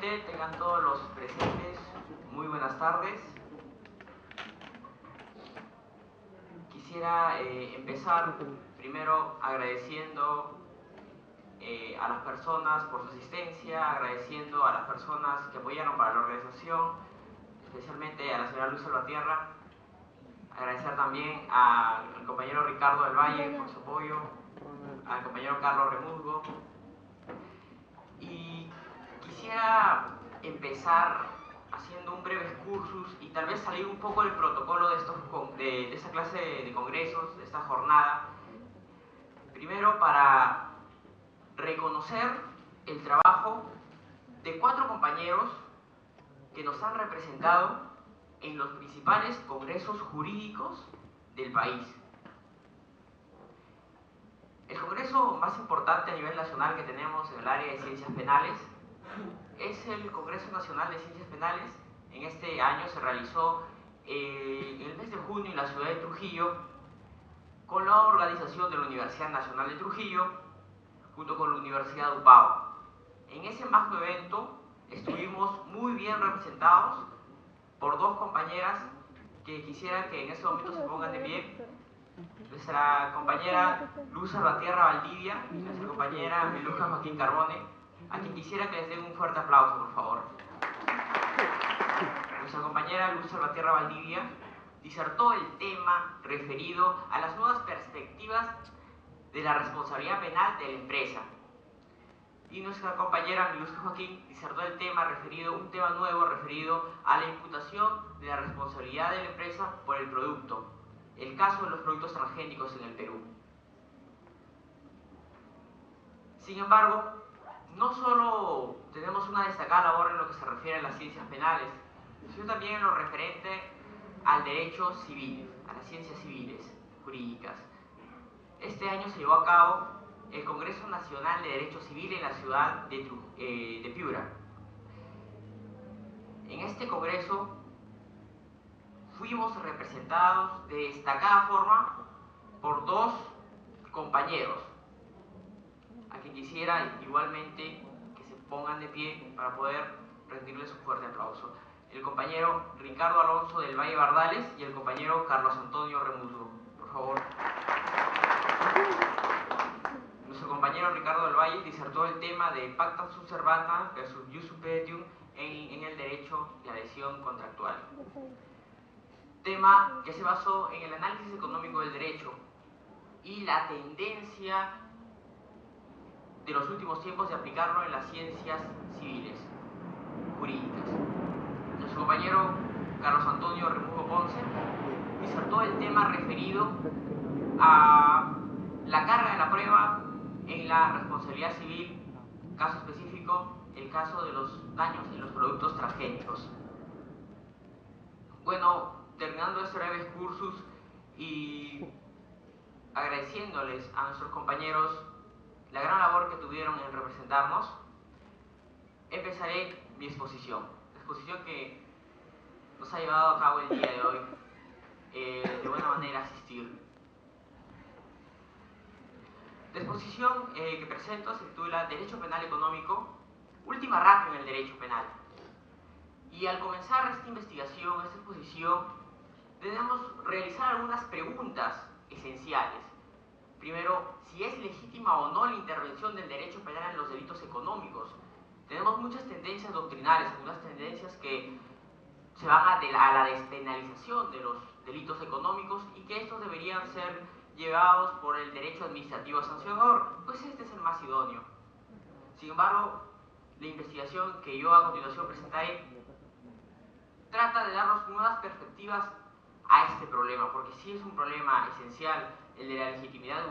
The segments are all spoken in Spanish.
noche, tengan todos los presentes muy buenas tardes. Quisiera empezar primero agradeciendo a las personas por su asistencia, agradeciendo a las personas que apoyaron para la organización, especialmente a la señora Luz Salvatierra, agradecer también al compañero Ricardo del Valle por su apoyo, al compañero Carlos Remusgo. Y quisiera empezar haciendo un breve excursus y tal vez salir un poco del protocolo de esta clase de congresos, de esta jornada. Primero, para reconocer el trabajo de 4 compañeros que nos han representado en los principales congresos jurídicos del país. El congreso más importante a nivel nacional que tenemos en el área de ciencias penales es el Congreso Nacional de Ciencias Penales. En este año se realizó en el mes de junio en la ciudad de Trujillo, con la organización de la Universidad Nacional de Trujillo, junto con la Universidad UPAO. En ese magno evento estuvimos muy bien representados por 2 compañeras que quisiera que en este momento se pongan de pie. Nuestra compañera Luz Salvatierra Valdivia y nuestra compañera Meluja Joaquín Carbone, a quien quisiera que les den un fuerte aplauso, por favor. Nuestra compañera Luz Salvatierra Valdivia disertó el tema referido a las nuevas perspectivas de la responsabilidad penal de la empresa. Y nuestra compañera Meluja Joaquín disertó el tema un tema nuevo referido a la imputación de la responsabilidad de la empresa por el producto, el caso de los productos transgénicos en el Perú. Sin embargo, no solo tenemos una destacada labor en lo que se refiere a las ciencias penales, sino también en lo referente al derecho civil, a las ciencias civiles, jurídicas. Este año se llevó a cabo el Congreso Nacional de Derecho Civil en la ciudad de Piura. En este congreso fuimos representados de destacada forma por 2 compañeros, a quien quisiera igualmente que se pongan de pie para poder rendirles un fuerte aplauso. El compañero Ricardo Alonso del Valle Bardales y el compañero Carlos Antonio Remusgo, por favor. Nuestro compañero Ricardo del Valle disertó el tema de pacta sunt servanda versus ius suppeditum en el derecho de adhesión contractual. Tema que se basó en el análisis económico del derecho y la tendencia de los últimos tiempos de aplicarlo en las ciencias civiles, jurídicas. Nuestro compañero Carlos Antonio Remusgo Ponce disertó el tema referido a la carga de la prueba en la responsabilidad civil, caso específico, el caso de los daños en los productos transgénicos. Bueno, terminando este breve excursus y agradeciéndoles a nuestros compañeros la gran labor que tuvieron en representarnos, empezaré mi exposición. La exposición que nos ha llevado a cabo el día de hoy, de buena manera asistir. La exposición que presento se titula Derecho Penal Económico, última ratio en el derecho penal. Y al comenzar esta investigación, esta exposición, debemos realizar algunas preguntas esenciales. Primero, si es legítima o no la intervención del derecho penal en los delitos económicos. Tenemos muchas tendencias doctrinales, algunas tendencias que se van a la despenalización de los delitos económicos y que estos deberían ser llevados por el derecho administrativo sancionador, pues este es el más idóneo. Sin embargo, la investigación que yo a continuación presentaré trata de darnos nuevas perspectivas a este problema, porque sí es un problema esencial el de la legitimidad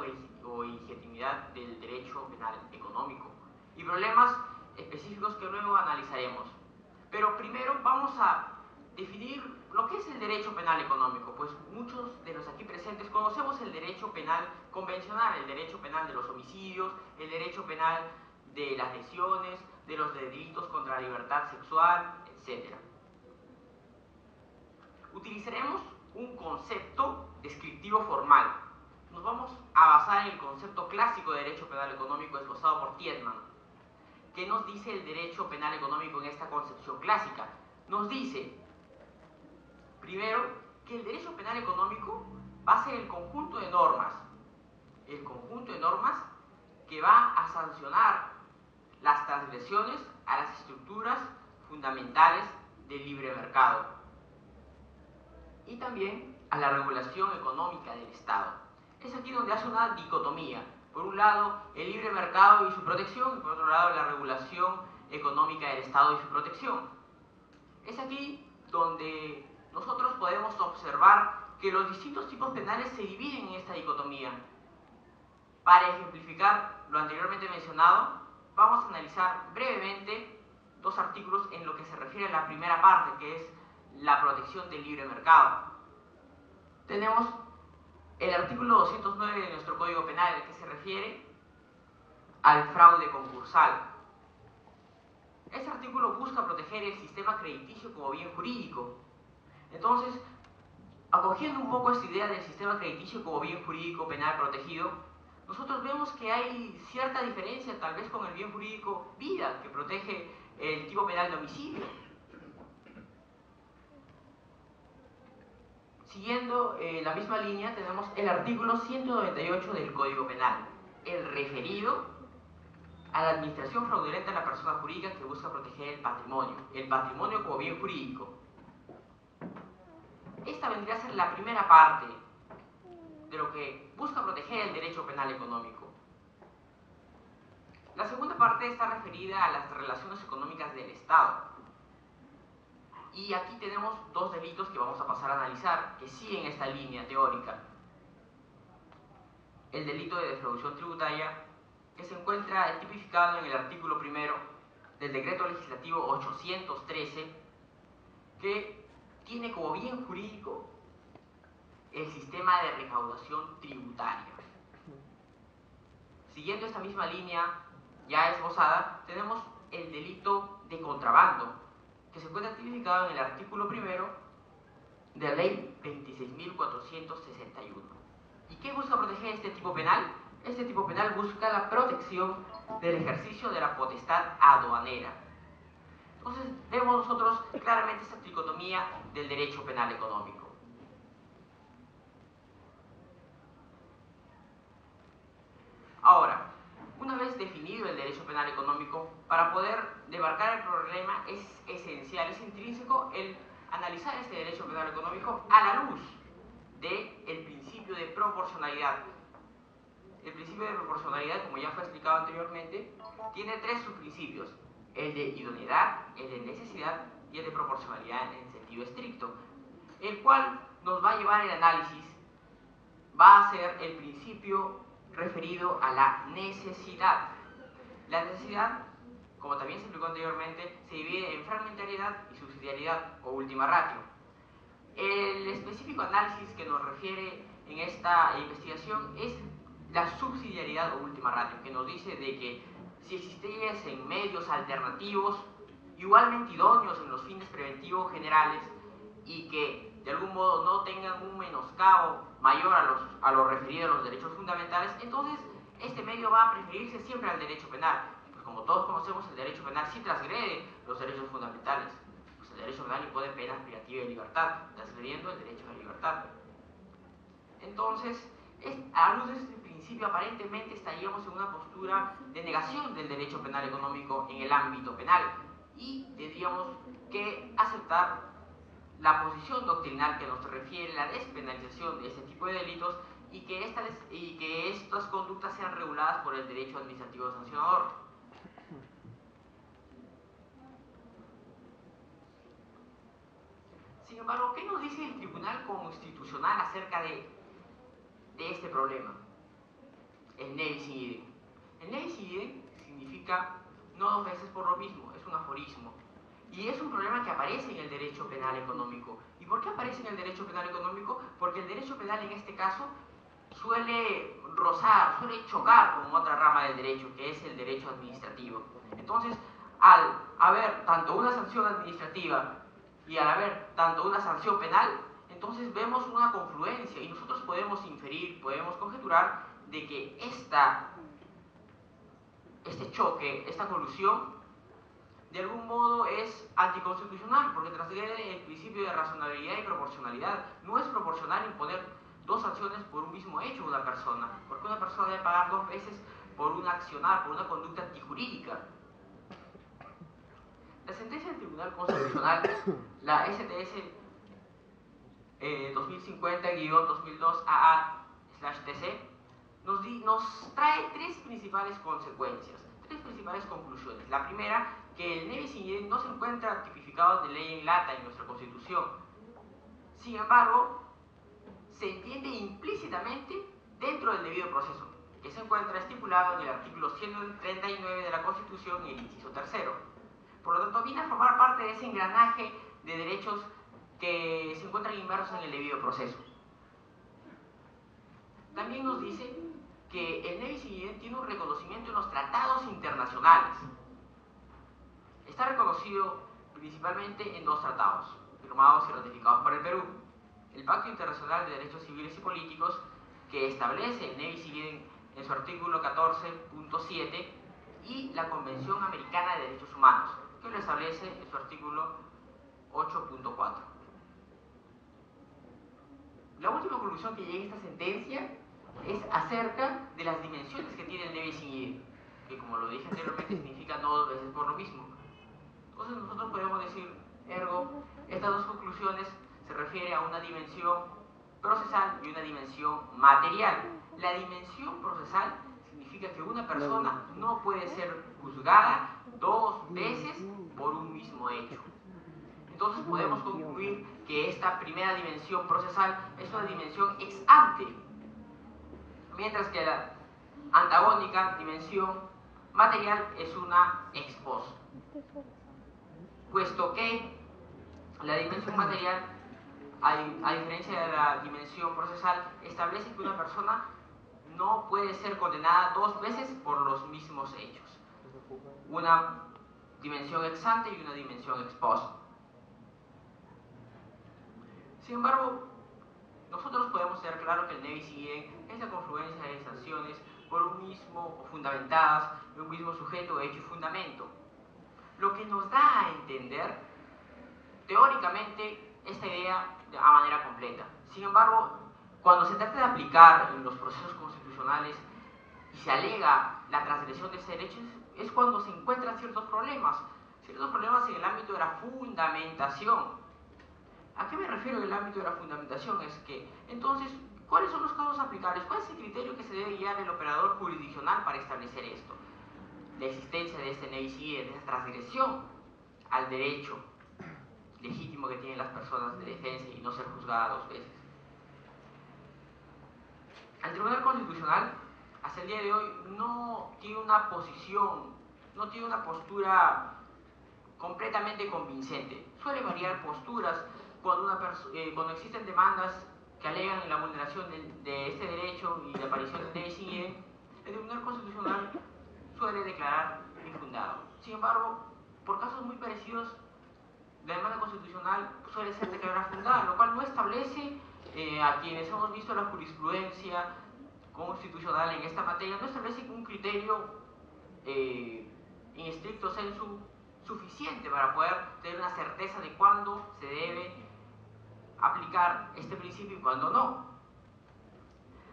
o ilegitimidad del derecho penal económico, y problemas específicos que luego analizaremos. Pero primero vamos a definir lo que es el derecho penal económico, pues muchos de los aquí presentes conocemos el derecho penal convencional, el derecho penal de los homicidios, el derecho penal de las lesiones, de los delitos contra la libertad sexual, etc. Utilizaremos un concepto descriptivo formal. Nos vamos a basar en el concepto clásico de derecho penal económico esbozado por Tietman, ¿qué nos dice el derecho penal económico en esta concepción clásica? Nos dice, primero, que el derecho penal económico va a ser el conjunto de normas que va a sancionar las transgresiones a las estructuras fundamentales del libre mercado y también a la regulación económica del Estado. Es aquí donde hace una dicotomía. Por un lado, el libre mercado y su protección, y por otro lado, la regulación económica del Estado y su protección. Es aquí donde nosotros podemos observar que los distintos tipos penales se dividen en esta dicotomía. Para ejemplificar lo anteriormente mencionado, vamos a analizar brevemente dos artículos en lo que se refiere a la primera parte, que es la protección del libre mercado. Tenemos el artículo 209 de nuestro Código Penal, que se refiere al fraude concursal. Este artículo busca proteger el sistema crediticio como bien jurídico. Entonces, acogiendo un poco esta idea del sistema crediticio como bien jurídico penal protegido, nosotros vemos que hay cierta diferencia tal vez con el bien jurídico vida, que protege el tipo penal de homicidio. Siguiendo la misma línea, tenemos el artículo 198 del Código Penal, el referido a la administración fraudulenta de la persona jurídica que busca proteger el patrimonio como bien jurídico. Esta vendría a ser la primera parte de lo que busca proteger el derecho penal económico. La segunda parte está referida a las relaciones económicas del Estado. Y aquí tenemos dos delitos que vamos a pasar a analizar, que siguen esta línea teórica. El delito de defraudación tributaria, que se encuentra tipificado en el artículo primero del Decreto Legislativo 813, que tiene como bien jurídico el sistema de recaudación tributaria. Siguiendo esta misma línea ya esbozada, tenemos el delito de contrabando, que se encuentra tipificado en el artículo primero de la Ley 26.461. ¿Y qué busca proteger este tipo penal? Este tipo penal busca la protección del ejercicio de la potestad aduanera. Entonces, vemos nosotros claramente esta dicotomía del derecho penal económico. Ahora, una vez definido el derecho penal económico, para poder debarcar el problema es esencial, es intrínseco el analizar este derecho penal económico a la luz del principio de proporcionalidad. El principio de proporcionalidad, como ya fue explicado anteriormente, tiene tres subprincipios: el de idoneidad, el de necesidad y el de proporcionalidad en sentido estricto, el cual nos va a llevar el análisis, va a ser el principio referido a la necesidad. La necesidad, como también se explicó anteriormente, se divide en fragmentariedad y subsidiariedad o última ratio. El específico análisis que nos refiere en esta investigación es la subsidiariedad o última ratio, que nos dice de que si existiesen medios alternativos igualmente idóneos en los fines preventivos generales y que de algún modo no tengan un menoscabo mayor a lo referido a los derechos fundamentales, entonces este medio va a preferirse siempre al derecho penal. Pues como todos conocemos, el derecho penal sí transgrede los derechos fundamentales. Pues el derecho penal impone penas privativas de libertad, transgrediendo el derecho a la libertad. Entonces, a luz de este principio, aparentemente estaríamos en una postura de negación del derecho penal económico en el ámbito penal y tendríamos que aceptar la posición doctrinal que nos refiere a la despenalización de este tipo de delitos y que estas conductas sean reguladas por el derecho administrativo sancionador. Sin embargo, ¿qué nos dice el Tribunal Constitucional acerca de este problema? El ne bis in idem. El ne bis in idem significa no dos veces por lo mismo, es un aforismo. Y es un problema que aparece en el derecho penal económico. ¿Y por qué aparece en el derecho penal económico? Porque el derecho penal en este caso suele rozar, suele chocar con otra rama del derecho, que es el derecho administrativo. Entonces, al haber tanto una sanción administrativa y al haber tanto una sanción penal, entonces vemos una confluencia y nosotros podemos inferir, podemos conjeturar de que este choque, esta colusión de algún modo es anticonstitucional, porque transgrede el principio de razonabilidad y proporcionalidad. No es proporcional imponer dos sanciones por un mismo hecho a una persona, porque una persona debe pagar dos veces por un accionar, por una conducta antijurídica. La sentencia del Tribunal Constitucional, la STS 2050-2002-AA/TC, nos trae tres principales consecuencias, tres principales conclusiones. La primera, que el nebis in idem no se encuentra tipificado de ley en lata en nuestra Constitución. Sin embargo, se entiende implícitamente dentro del debido proceso, que se encuentra estipulado en el artículo 139 de la Constitución y el inciso tercero. Por lo tanto, viene a formar parte de ese engranaje de derechos que se encuentran inmersos en el debido proceso. También nos dice que el nebis in idem tiene un reconocimiento en los tratados internacionales. Está reconocido principalmente en dos tratados, firmados y ratificados por el Perú: el Pacto Internacional de Derechos Civiles y Políticos, que establece el nebis in idem en su artículo 14.7, y la Convención Americana de Derechos Humanos, que lo establece en su artículo 8.4. La última conclusión que llega a esta sentencia es acerca de las dimensiones que tiene el nebis in idem, que, como lo dije anteriormente, significa no dos veces por lo mismo. Entonces nosotros podemos decir, ergo, estas dos conclusiones se refieren a una dimensión procesal y una dimensión material. La dimensión procesal significa que una persona no puede ser juzgada dos veces por un mismo hecho. Entonces podemos concluir que esta primera dimensión procesal es una dimensión ex ante, mientras que la antagónica dimensión material es una ex post. Puesto que la dimensión material, a diferencia de la dimensión procesal, establece que una persona no puede ser condenada dos veces por los mismos hechos. Una dimensión ex ante y una dimensión ex post. Sin embargo, nosotros podemos tener claro que el nebis in idem es la confluencia de sanciones por un mismo, o fundamentadas en un mismo sujeto, hecho y fundamento, lo que nos da a entender teóricamente esta idea a manera completa. Sin embargo, cuando se trata de aplicar en los procesos constitucionales y se alega la transgresión de ese derecho, es cuando se encuentran ciertos problemas en el ámbito de la fundamentación. ¿A qué me refiero en el ámbito de la fundamentación? Es que, entonces, ¿cuáles son los casos aplicables? ¿Cuál es el criterio que se debe guiar el operador jurisdiccional para establecer esto? La existencia de este nebis in idem, de esta transgresión al derecho legítimo que tienen las personas de defensa y no ser juzgadas dos veces. El Tribunal Constitucional, hasta el día de hoy, no tiene una posición, no tiene una postura completamente convincente. Suele variar posturas cuando existen demandas que alegan la vulneración de este derecho y la aparición del nebis in idem. El Tribunal Constitucional suele declarar infundado. Sin embargo, por casos muy parecidos, la demanda constitucional suele ser declarada fundada, lo cual no establece, a quienes hemos visto la jurisprudencia constitucional en esta materia, no establece un criterio en estricto sensu suficiente para poder tener una certeza de cuándo se debe aplicar este principio y cuándo no.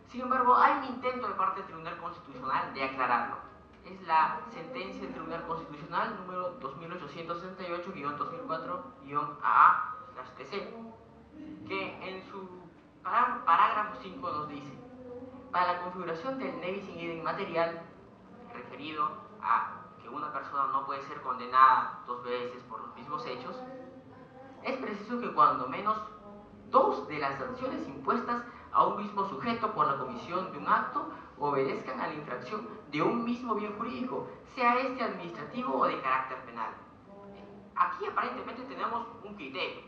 Sin embargo, hay un intento de parte del Tribunal Constitucional de aclararlo. Es la sentencia del Tribunal Constitucional número 2868-2004-AA/TC, que en su parágrafo 5 nos dice: para la configuración del nebis in idem material, referido a que una persona no puede ser condenada dos veces por los mismos hechos, es preciso que cuando menos dos de las sanciones impuestas a un mismo sujeto por la comisión de un acto obedezcan a la infracción de un mismo bien jurídico, sea este administrativo o de carácter penal. Aquí aparentemente tenemos un criterio,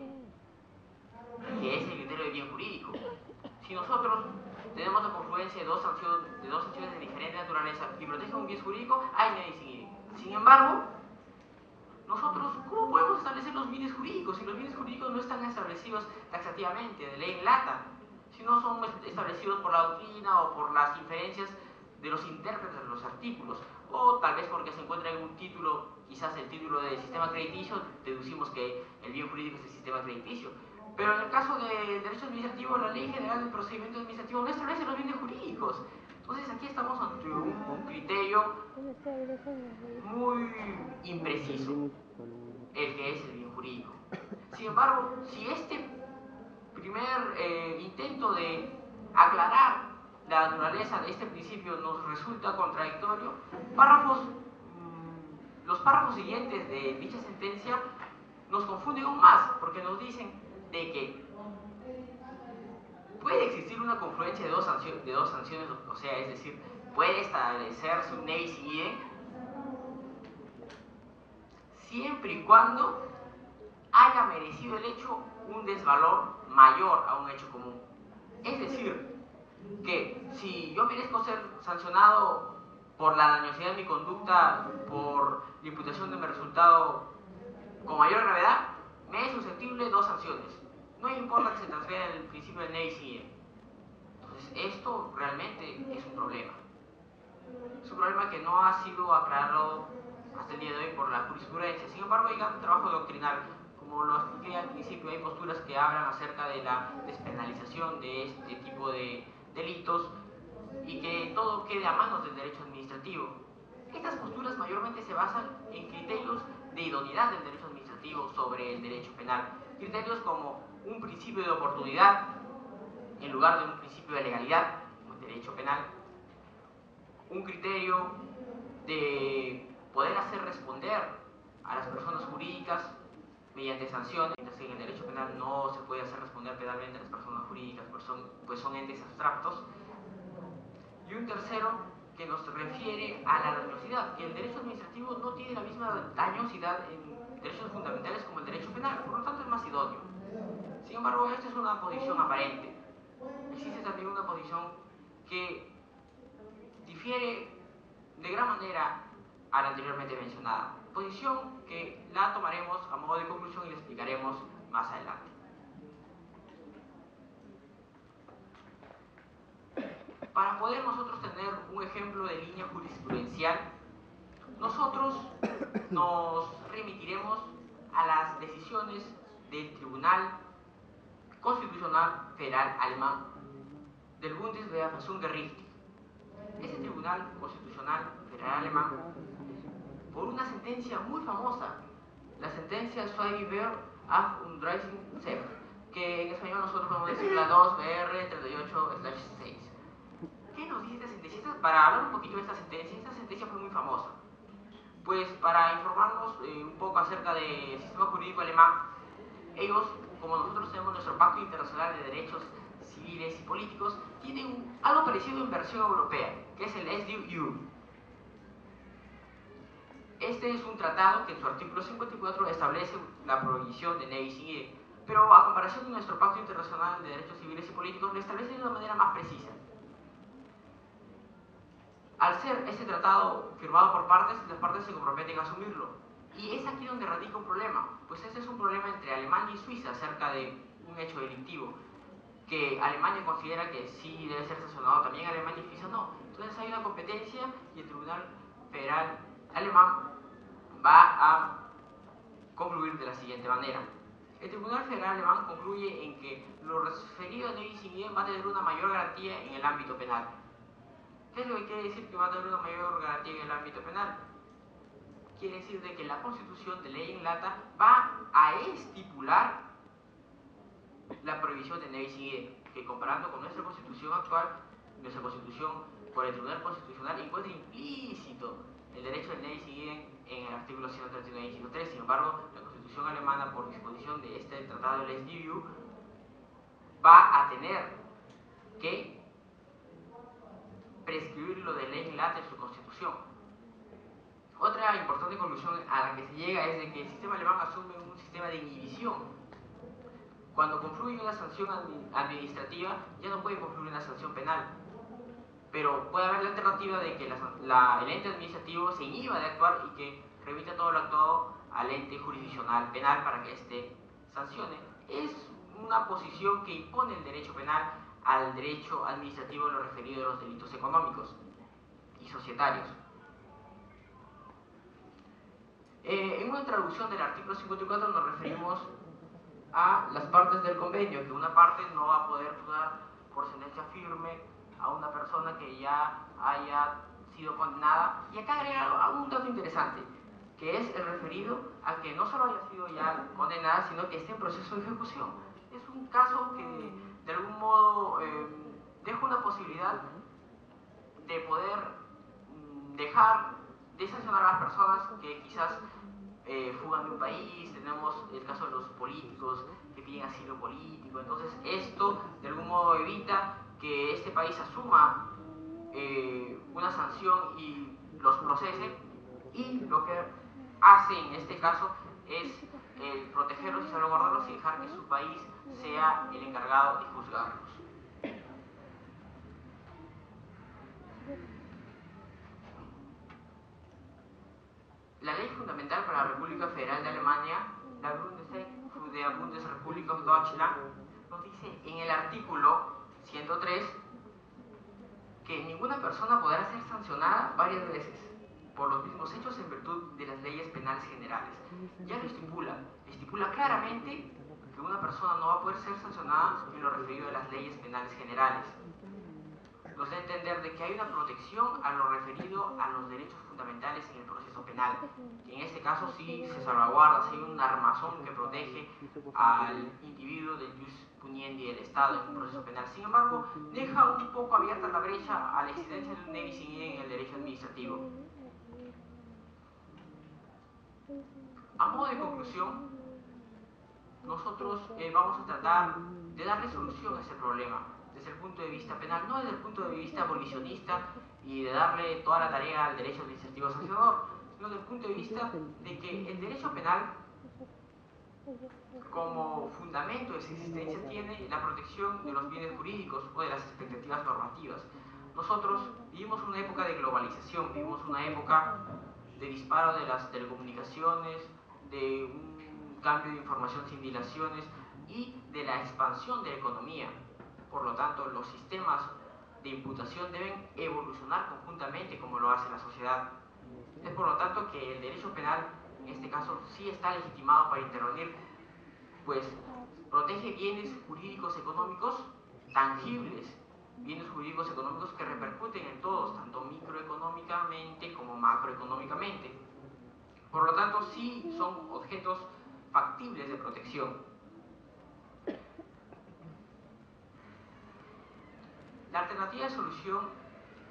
que es el criterio de bien jurídico. Si nosotros tenemos la confluencia de dos sanciones de diferente naturaleza y protegen un bien jurídico, hay nebis in idem. Sin embargo, nosotros, ¿cómo podemos establecer los bienes jurídicos si los bienes jurídicos no están establecidos taxativamente, de ley en lata, si no son establecidos por la doctrina o por las inferencias de los intérpretes de los artículos, o tal vez porque se encuentra en un título quizás el título de sistema crediticio, deducimos que el bien jurídico es el sistema crediticio. Pero en el caso del derecho administrativo, la Ley General del Procedimiento Administrativo no establece los bienes jurídicos. Entonces aquí estamos ante un criterio muy impreciso, el que es el bien jurídico. Sin embargo, si este primer intento de aclarar la naturaleza de este principio nos resulta contradictorio, los párrafos siguientes de dicha sentencia nos confunden aún más, porque nos dicen de que puede existir una confluencia de dos sanciones, o sea, es decir, puede establecerse un nevis in idem siempre y cuando haya merecido el hecho un desvalor mayor a un hecho común. Es decir, que si yo merezco ser sancionado por la dañosidad de mi conducta, por la imputación de mi resultado con mayor gravedad, me es susceptible de dos sanciones. No importa que se transfiera el principio del nevis in idem. Entonces, esto realmente es un problema. Es un problema que no ha sido aclarado hasta el día de hoy por la jurisprudencia. Sin embargo, hay un trabajo doctrinal. Como lo expliqué al principio, hay posturas que hablan acerca de la despenalización de este tipo de delitos y que todo quede a manos del derecho administrativo. Estas posturas mayormente se basan en criterios de idoneidad del derecho administrativo sobre el derecho penal. Criterios como un principio de oportunidad en lugar de un principio de legalidad, como el derecho penal. Un criterio de poder hacer responder a las personas jurídicas mediante sanciones, mientras que en el derecho penal no se puede hacer responder penalmente a las personas jurídicas, pues son entes abstractos. Y un tercero que nos refiere a la dañosidad, que el derecho administrativo no tiene la misma dañosidad en derechos fundamentales como el derecho penal, por lo tanto es más idóneo. Sin embargo, esta es una posición aparente. Existe también una posición que difiere de gran manera a la anteriormente mencionada, posición que la tomaremos a modo de conclusión y la explicaremos más adelante. Para poder nosotros tener un ejemplo de línea jurisprudencial, nosotros nos remitiremos a las decisiones del Tribunal Constitucional Federal Alemán, del Bundesverfassungsgericht. Este Tribunal Constitucional Federal Alemán, por una sentencia muy famosa, la sentencia Schweiger af und 37, que en español nosotros podemos decir la 2BR38/6. ¿Qué nos dice esta sentencia? Para hablar un poquito de esta sentencia fue muy famosa. Pues para informarnos un poco acerca del sistema jurídico alemán, ellos, como nosotros tenemos nuestro Pacto Internacional de Derechos Civiles y Políticos, tienen algo parecido en versión europea, que es el SDU. Este es un tratado que en su artículo 54 establece la prohibición de nevis in idem, pero a comparación de nuestro Pacto Internacional de Derechos Civiles y Políticos, lo establece de una manera más precisa. Al ser este tratado firmado por partes, las partes se comprometen a asumirlo. Y es aquí donde radica un problema, pues este es un problema entre Alemania y Suiza acerca de un hecho delictivo, que Alemania considera que sí debe ser sancionado, también Alemania y Suiza no. Entonces hay una competencia y el Tribunal Federal Alemán va a concluir de la siguiente manera. El Tribunal Federal Alemán concluye en que lo referido a nevis in idem va a tener una mayor garantía en el ámbito penal. ¿Qué es lo que quiere decir que va a tener una mayor garantía en el ámbito penal? Quiere decir de que la Constitución de ley en lata va a estipular la prohibición de nevis in idem, que comparando con nuestra Constitución actual, nuestra Constitución por el Tribunal Constitucional encuentra implícito el derecho del nevis in idem en el artículo 139 y 103. Sin embargo, la Constitución alemana, por disposición de este tratado del SDU, va a tener que prescribir lo de ley en lata en su Constitución. Otra importante conclusión a la que se llega es de que el sistema alemán asume un sistema de inhibición. Cuando confluye una sanción administrativa, ya no puede confluir una sanción penal. Pero puede haber la alternativa de que el ente administrativo se inhiba de actuar y que remita todo lo actuado al ente jurisdiccional penal para que éste sancione. Es una posición que impone el derecho penal al derecho administrativo en lo referido a los delitos económicos y societarios. En una traducción del artículo 54 nos referimos a las partes del convenio, que una parte no va a poder juzgar por sentencia firme a una persona que ya haya sido condenada. Y acá agrega un dato interesante, que es el referido a que no solo haya sido ya condenada, sino que esté en proceso de ejecución. Es un caso que de algún modo deja una posibilidad de poder dejar de sancionar a las personas que quizás fugan de un país. Tenemos el caso de los políticos que piden asilo político. Entonces esto de algún modo evita que este país asuma una sanción y los procese, y lo que hace en este caso es protegerlos y salvaguardarlos y dejar que su país sea el encargado de juzgarlos. La ley fundamental para la República Federal de Alemania, la Grundgesetz der Bundesrepublik of Deutschland, nos dice en el artículo 103 que ninguna persona podrá ser sancionada varias veces por los mismos hechos en virtud de las leyes penales generales. Ya lo estipula claramente que una persona no va a poder ser sancionada en lo referido a las leyes penales generales. Nos da a entender de que hay una protección a lo referido a los derechos fundamentales en el proceso penal. En este caso sí se salvaguarda, sí hay un armazón que protege al individuo del jus puniendi del Estado en un proceso penal. Sin embargo, deja un poco abierta la brecha a la existencia de un ne bis in idem en el derecho administrativo. A modo de conclusión, nosotros vamos a tratar de darle solución a ese problema desde el punto de vista penal, no desde el punto de vista abolicionista y de darle toda la tarea al derecho administrativo sancionador, sino desde el punto de vista de que el derecho penal como fundamento de su existencia tiene la protección de los bienes jurídicos o de las expectativas normativas. Nosotros vivimos una época de globalización, vivimos una época de disparo de las telecomunicaciones, de un cambio de información sin dilaciones y de la expansión de la economía. Por lo tanto, los sistemas de imputación deben evolucionar conjuntamente como lo hace la sociedad. Es por lo tanto que el derecho penal, en este caso, sí está legitimado para intervenir, pues protege bienes jurídicos económicos tangibles, bienes jurídicos económicos que repercuten en todos, tanto microeconómicamente como macroeconómicamente. Por lo tanto, sí son objetos factibles de protección. La alternativa de solución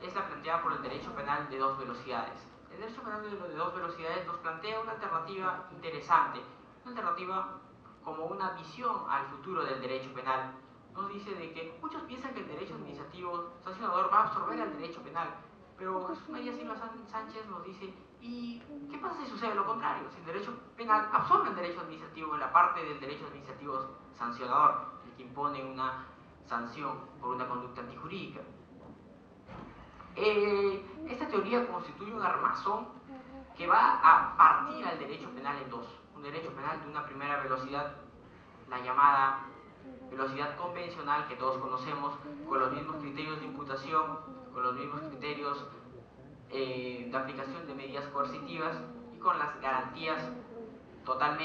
es la planteada por el derecho penal de dos velocidades. El derecho penal de dos velocidades nos plantea una alternativa interesante, una alternativa como una visión al futuro del derecho penal. Nos dice de que muchos piensan que el derecho administrativo sancionador va a absorber al derecho penal, pero Jesús María Silva Sánchez nos dice, ¿y qué pasa si sucede lo contrario? Si el derecho penal absorbe el derecho administrativo en la parte del derecho administrativo sancionador, el que impone una sanción por una conducta antijurídica. Esta teoría constituye un armazón que va a partir al derecho penal en dos. Un derecho penal de una primera velocidad, la llamada velocidad convencional que todos conocemos, con los mismos criterios de imputación, con los mismos criterios de aplicación de medidas coercitivas y con las garantías total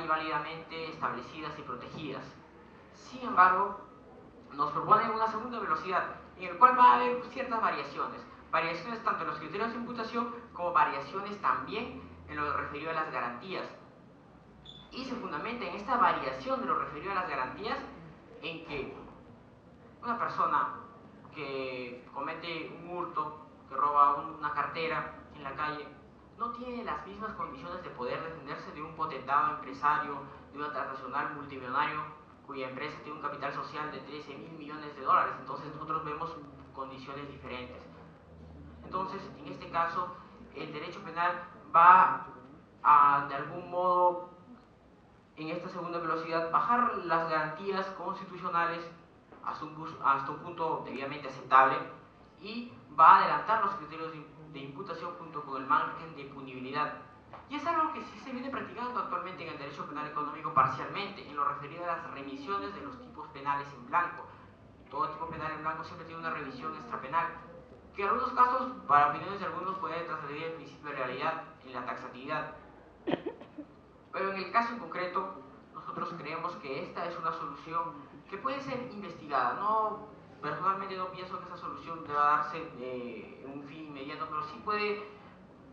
y válidamente establecidas y protegidas. Sin embargo, nos proponen una segunda velocidad en el cual va a haber ciertas variaciones tanto en los criterios de imputación como variaciones también en lo referido a las garantías, y se fundamenta en esta variación de lo referido a las garantías en que una persona que comete un hurto, que roba una cartera en la calle, no tiene las mismas condiciones de poder defenderse de un potentado empresario, de un transnacional multimillonario cuya empresa tiene un capital social de 13.000 millones de dólares. Entonces nosotros vemos condiciones diferentes. Entonces, en este caso, el derecho penal va a, de algún modo, en esta segunda velocidad, bajar las garantías constitucionales hasta un punto debidamente aceptable, y va a adelantar los criterios de imputación junto con el margen de punibilidad. Y es algo que sí se viene practicando actualmente en el derecho penal económico parcialmente, en lo referido a las remisiones de los tipos penales en blanco. Todo tipo penal en blanco siempre tiene una revisión extrapenal. que en algunos casos, para opiniones de algunos, puede trascender el principio de realidad en la taxatividad. Pero en el caso en concreto, nosotros creemos que esta es una solución que puede ser investigada. Personalmente no pienso que esa solución deba darse en un fin inmediato, pero sí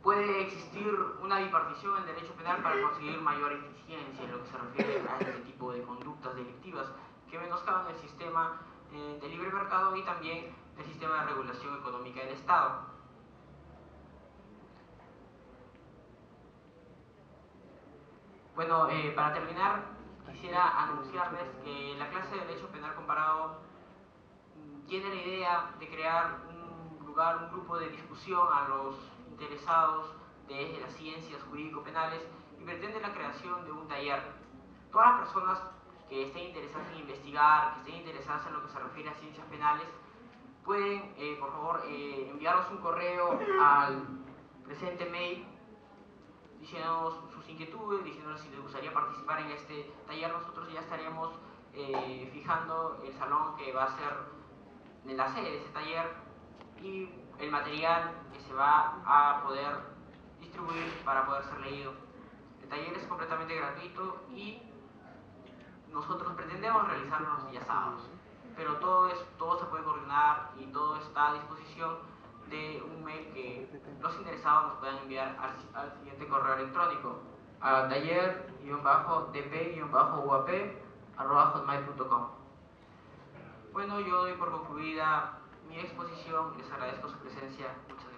puede existir una bipartición en el derecho penal para conseguir mayor eficiencia en lo que se refiere a este tipo de conductas delictivas que menoscaban el sistema de libre mercado y también el sistema de regulación económica del Estado. Bueno, para terminar, quisiera anunciarles que la clase de Derecho Penal Comparado tiene la idea de crear un grupo de discusión a los interesados de las ciencias jurídico-penales y pretende la creación de un taller. Todas las personas que estén interesadas en investigar, que estén interesadas en lo que se refiere a ciencias penales, pueden, por favor, enviarnos un correo al presente mail diciéndonos sus inquietudes, diciéndonos si les gustaría participar en este taller. Nosotros ya estaremos fijando el salón que va a ser en la sede de ese taller y el material que se va a poder distribuir para poder ser leído. El taller es completamente gratuito y nosotros pretendemos realizarlo los días sábados, pero todo se puede coordinar y todo está a disposición de un mail que los interesados nos puedan enviar al siguiente correo electrónico, a taller-dp-uap@hotmail.com. Bueno, yo doy por concluida mi exposición, les agradezco su presencia, muchas gracias.